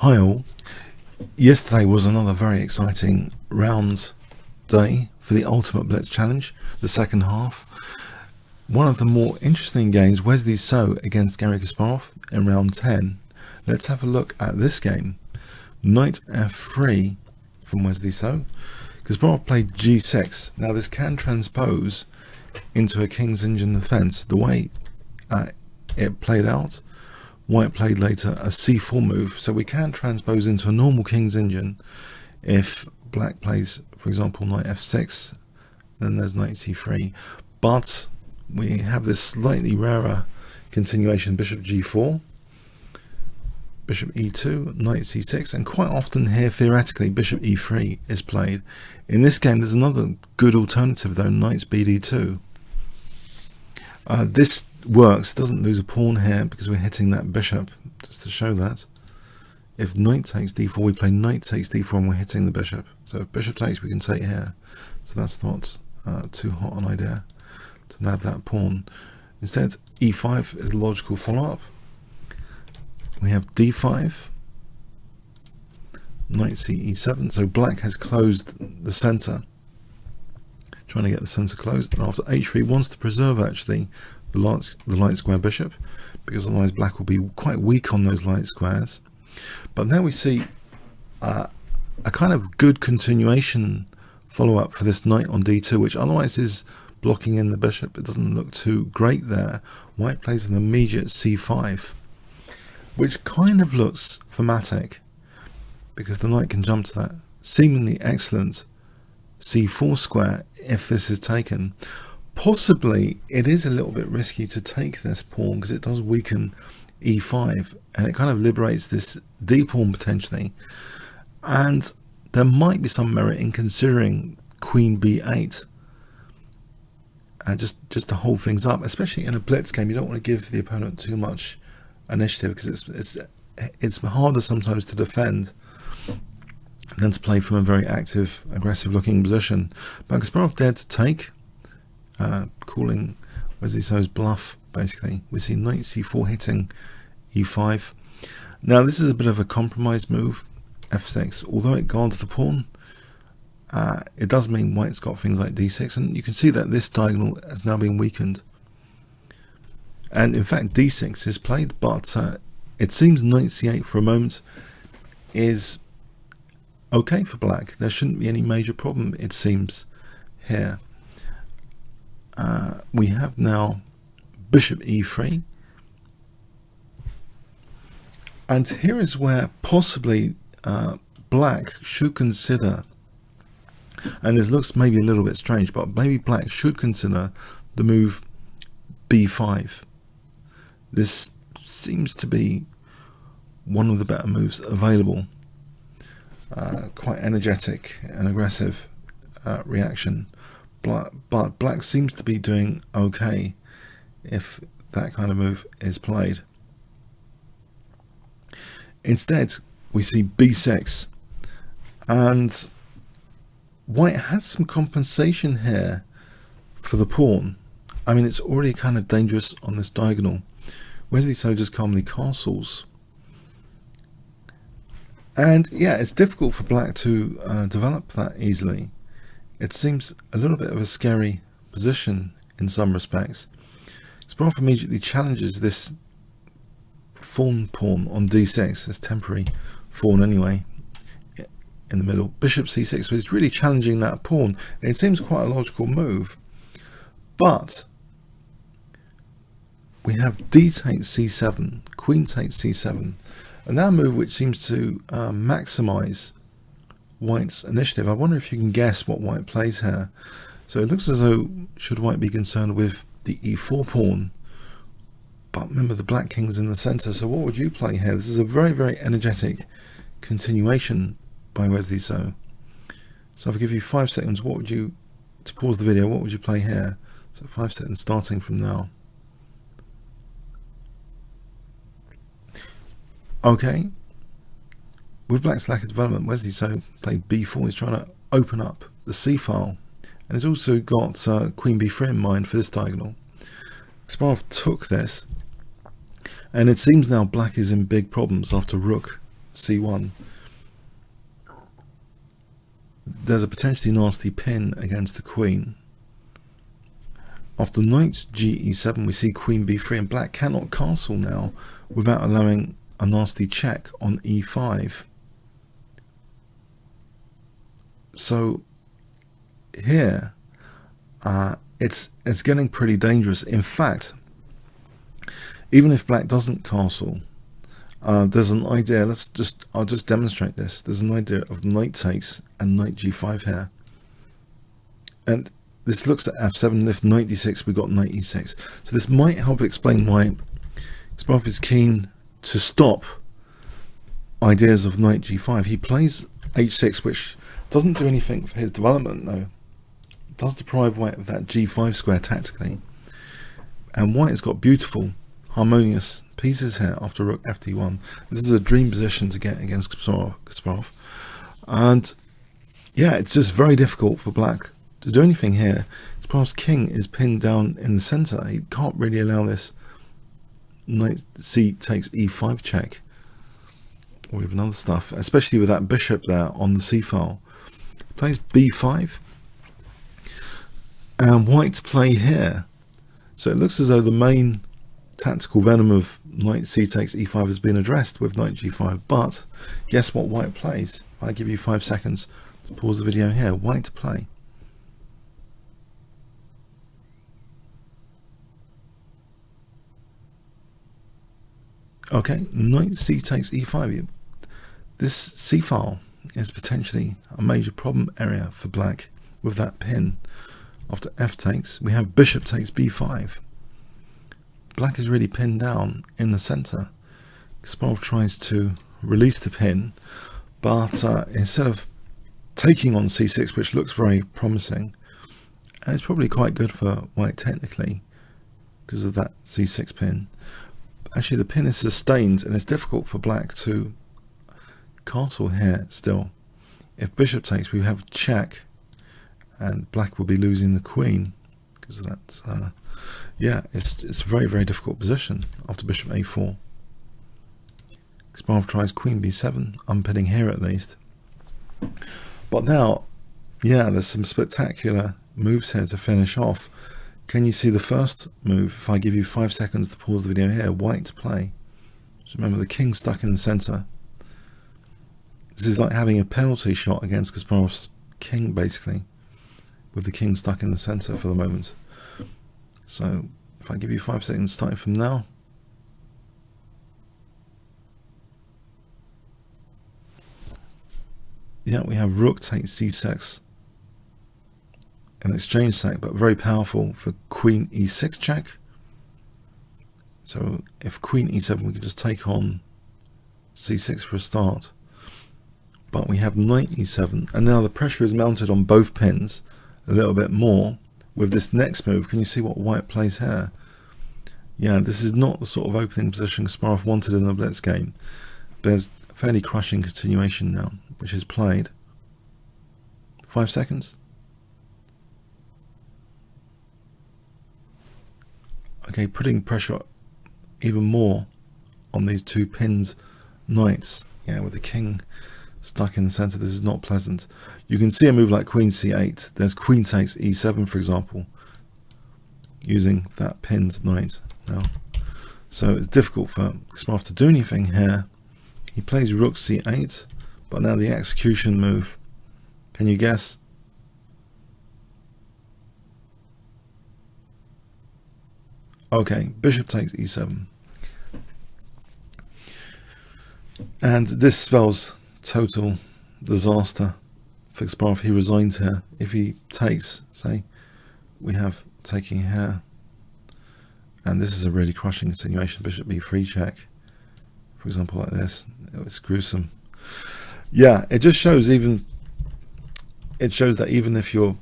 Hi all. Yesterday was another very exciting round day for the Ultimate Blitz Challenge, the second half. One of the more interesting games, Wesley So against Garry Kasparov in round 10. Let's have a look at this game. Knight f3 from Wesley So. Kasparov played g6. Now this can transpose into a King's Indian defense. The way it played out, White played later a c4 move, so we can transpose into a normal King's Indian if Black plays, for example, knight f6, then there's knight c3. But we have this slightly rarer continuation, bishop g4, bishop e2, knight c6, and quite often here, theoretically, bishop e3 is played. In this game, there's another good alternative though, knight bd2. This works, doesn't lose a pawn here because we're hitting that bishop, just to show that. If knight takes d4, we play knight takes d4 and we're hitting the bishop. So if bishop takes, we can take here. So that's not too hot an idea to nab that pawn. Instead, e5 is a logical follow-up. We have d5, knight e7, so black has closed the center, trying to get the center closed, and after h3 wants to preserve actually the light square bishop, because otherwise black will be quite weak on those light squares. But now we see a kind of good continuation follow-up for this knight on d2, which otherwise is blocking in the bishop. It doesn't look too great there. White plays an immediate c5, which kind of looks thematic, because the knight can jump to that seemingly excellent c4 square if this is taken. Possibly it is a little bit risky to take this pawn because it does weaken e5 and it kind of liberates this d pawn potentially, and there might be some merit in considering queen b8 just to hold things up, especially in a blitz game. You don't want to give the opponent too much initiative because it's harder sometimes to defend than to play from a very active, aggressive looking position. But Kasparov dared to take, calling Wesley So's bluff basically. We see knight c4 hitting e5. Now this is a bit of a compromise move, f6. Although it guards the pawn, it does mean white's got things like d6, and you can see that this diagonal has now been weakened. And in fact d6 is played, but it seems knight c8 for a moment is okay for black. There shouldn't be any major problem, it seems, here. We have now bishop e3, and here is where possibly black should consider, and this looks maybe a little bit strange, but maybe black should consider the move b5. This seems to be one of the better moves available. Quite energetic and aggressive reaction, but black seems to be doing okay if that kind of move is played. Instead we see b6, and white has some compensation here for the pawn. I mean, it's already kind of dangerous on this diagonal. Wesley So just calmly castles. And yeah, it's difficult for black to develop that easily. It seems a little bit of a scary position in some respects. Kasparov immediately challenges this fawn pawn on d6, this temporary fawn anyway, in the middle. Bishop c6, so he's really challenging that pawn. And it seems quite a logical move, but we have d takes c7, queen takes c7, and that move which seems to maximize white's initiative. I wonder if you can guess what white plays here. So it looks as though should white be concerned with the e4 pawn, but remember the black king's in the center, so what would you play here? This is a very, very energetic continuation by Wesley So. So if I give you 5 seconds, what would you, to pause the video, what would you play here? So 5 seconds starting from now. Okay, with black's lack of development, Wesley So played b4. He's trying to open up the c file, and he's also got queen b3 in mind for this diagonal. Kasparov took this, and it seems now black is in big problems after rook c1, there's a potentially nasty pin against the queen. After knight ge7, we see queen b3, and black cannot castle now without allowing a nasty check on e5. So here, it's getting pretty dangerous. In fact, even if black doesn't castle, there's an idea. I'll just demonstrate this. There's an idea of knight takes and knight g5 here, and this looks at f7. If knight d6, we got knight e6. So this might help explain why Kasparov is keen to stop ideas of knight g5. He plays h6, which doesn't do anything for his development, though. It does deprive white of that g5 square tactically, and white has got beautiful harmonious pieces here after rook ft1. This is a dream position to get against Kasparov, and yeah, it's just very difficult for black to do anything here. Kasparov's king is pinned down in the center. He can't really allow this knight c takes e5 check or even other stuff, especially with that bishop there on the c file. Plays b5, and white's play here. So it looks as though the main tactical venom of knight c takes e5 has been addressed with knight g5, but guess what white plays? I give you 5 seconds to pause the video here. White to play. Okay, knight c takes e5. This c file is potentially a major problem area for black with that pin. After f takes, we have bishop takes b5. Black is really pinned down in the center. Kasparov tries to release the pin, but instead of taking on c6, which looks very promising, and it's probably quite good for white technically because of that c6 pin, actually the pin is sustained, and it's difficult for black to castle here still. If bishop takes, we have check, and black will be losing the queen because of that. Yeah, it's a very, very difficult position after bishop a4. Kasparov tries queen b7, unpinning here at least. But now, yeah, there's some spectacular moves here to finish off. Can you see the first move? If I give you 5 seconds to pause the video here, white to play. So remember, the king's stuck in the center. This is like having a penalty shot against Kasparov's king, basically, with the king stuck in the center for the moment. So if I give you 5 seconds starting from now. Yeah, we have rook takes c6, an exchange sack, but very powerful for queen e6 check. So if queen e7, we can just take on c6 for a start. But we have knight e7, and now the pressure is mounted on both pins a little bit more with this next move. Can you see what white plays here? Yeah, this is not the sort of opening position Kasparov wanted in the Blitz game. There's a fairly crushing continuation now, which is played. 5 seconds. Okay, putting pressure even more on these two pins knights. Yeah, with the king stuck in the center, this is not pleasant. You can see a move like queen c8. There's queen takes e7, for example, using that pinned knight now. So it's difficult for Kasparov to do anything here. He plays rook c8, but now the execution move. Can you guess? Okay, bishop takes e7. And this spells total disaster for Kasparov. He resigns here. If he takes, say, we have taking here. And this is a really crushing continuation. Bishop b3 check, for example, like this. It's gruesome. Yeah, it just shows that even if you're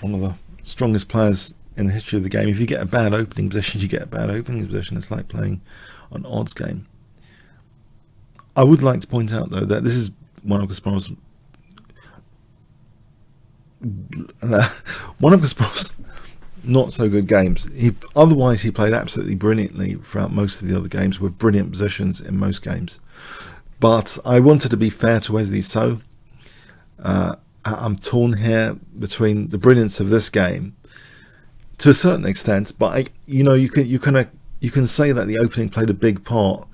one of the strongest players in the history of the game, if you get a bad opening position, you get a bad opening position. It's like playing an odds game. I would like to point out, though, that this is one of Kasparov's not so good games. Otherwise, he played absolutely brilliantly throughout most of the other games, with brilliant positions in most games. But I wanted to be fair to Wesley So. I'm torn here between the brilliance of this game to a certain extent, but you can say that the opening played a big part.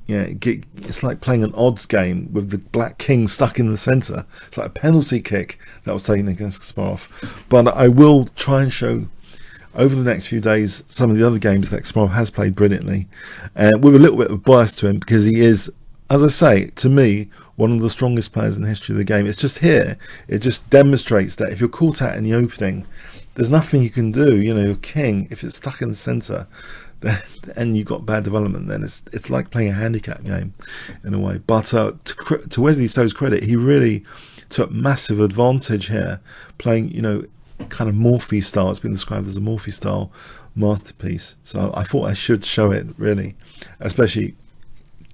Yeah, it's like playing an odds game with the black king stuck in the center. It's like a penalty kick that was taken against Kasparov. But I will try and show over the next few days some of the other games that Kasparov has played brilliantly, with a little bit of bias to him, because he is, as I say, to me, one of the strongest players in the history of the game. It's just here, it just demonstrates that if you're caught out in the opening, there's nothing you can do. You know, your king, if it's stuck in the center, and you've got bad development, then it's like playing a handicap game in a way. But to Wesley So's credit, he really took massive advantage here, playing, you know, kind of Morphe style. It's been described as a Morphe style masterpiece. So I thought I should show it, really, especially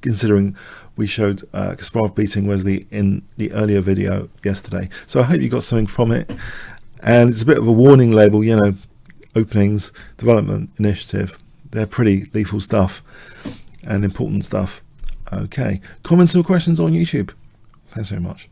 considering we showed Kasparov beating Wesley in the earlier video yesterday. So I hope you got something from it, and it's a bit of a warning label, you know, openings, development, initiative. They're pretty lethal stuff and important stuff. Okay, comments or questions on YouTube? Thanks very much.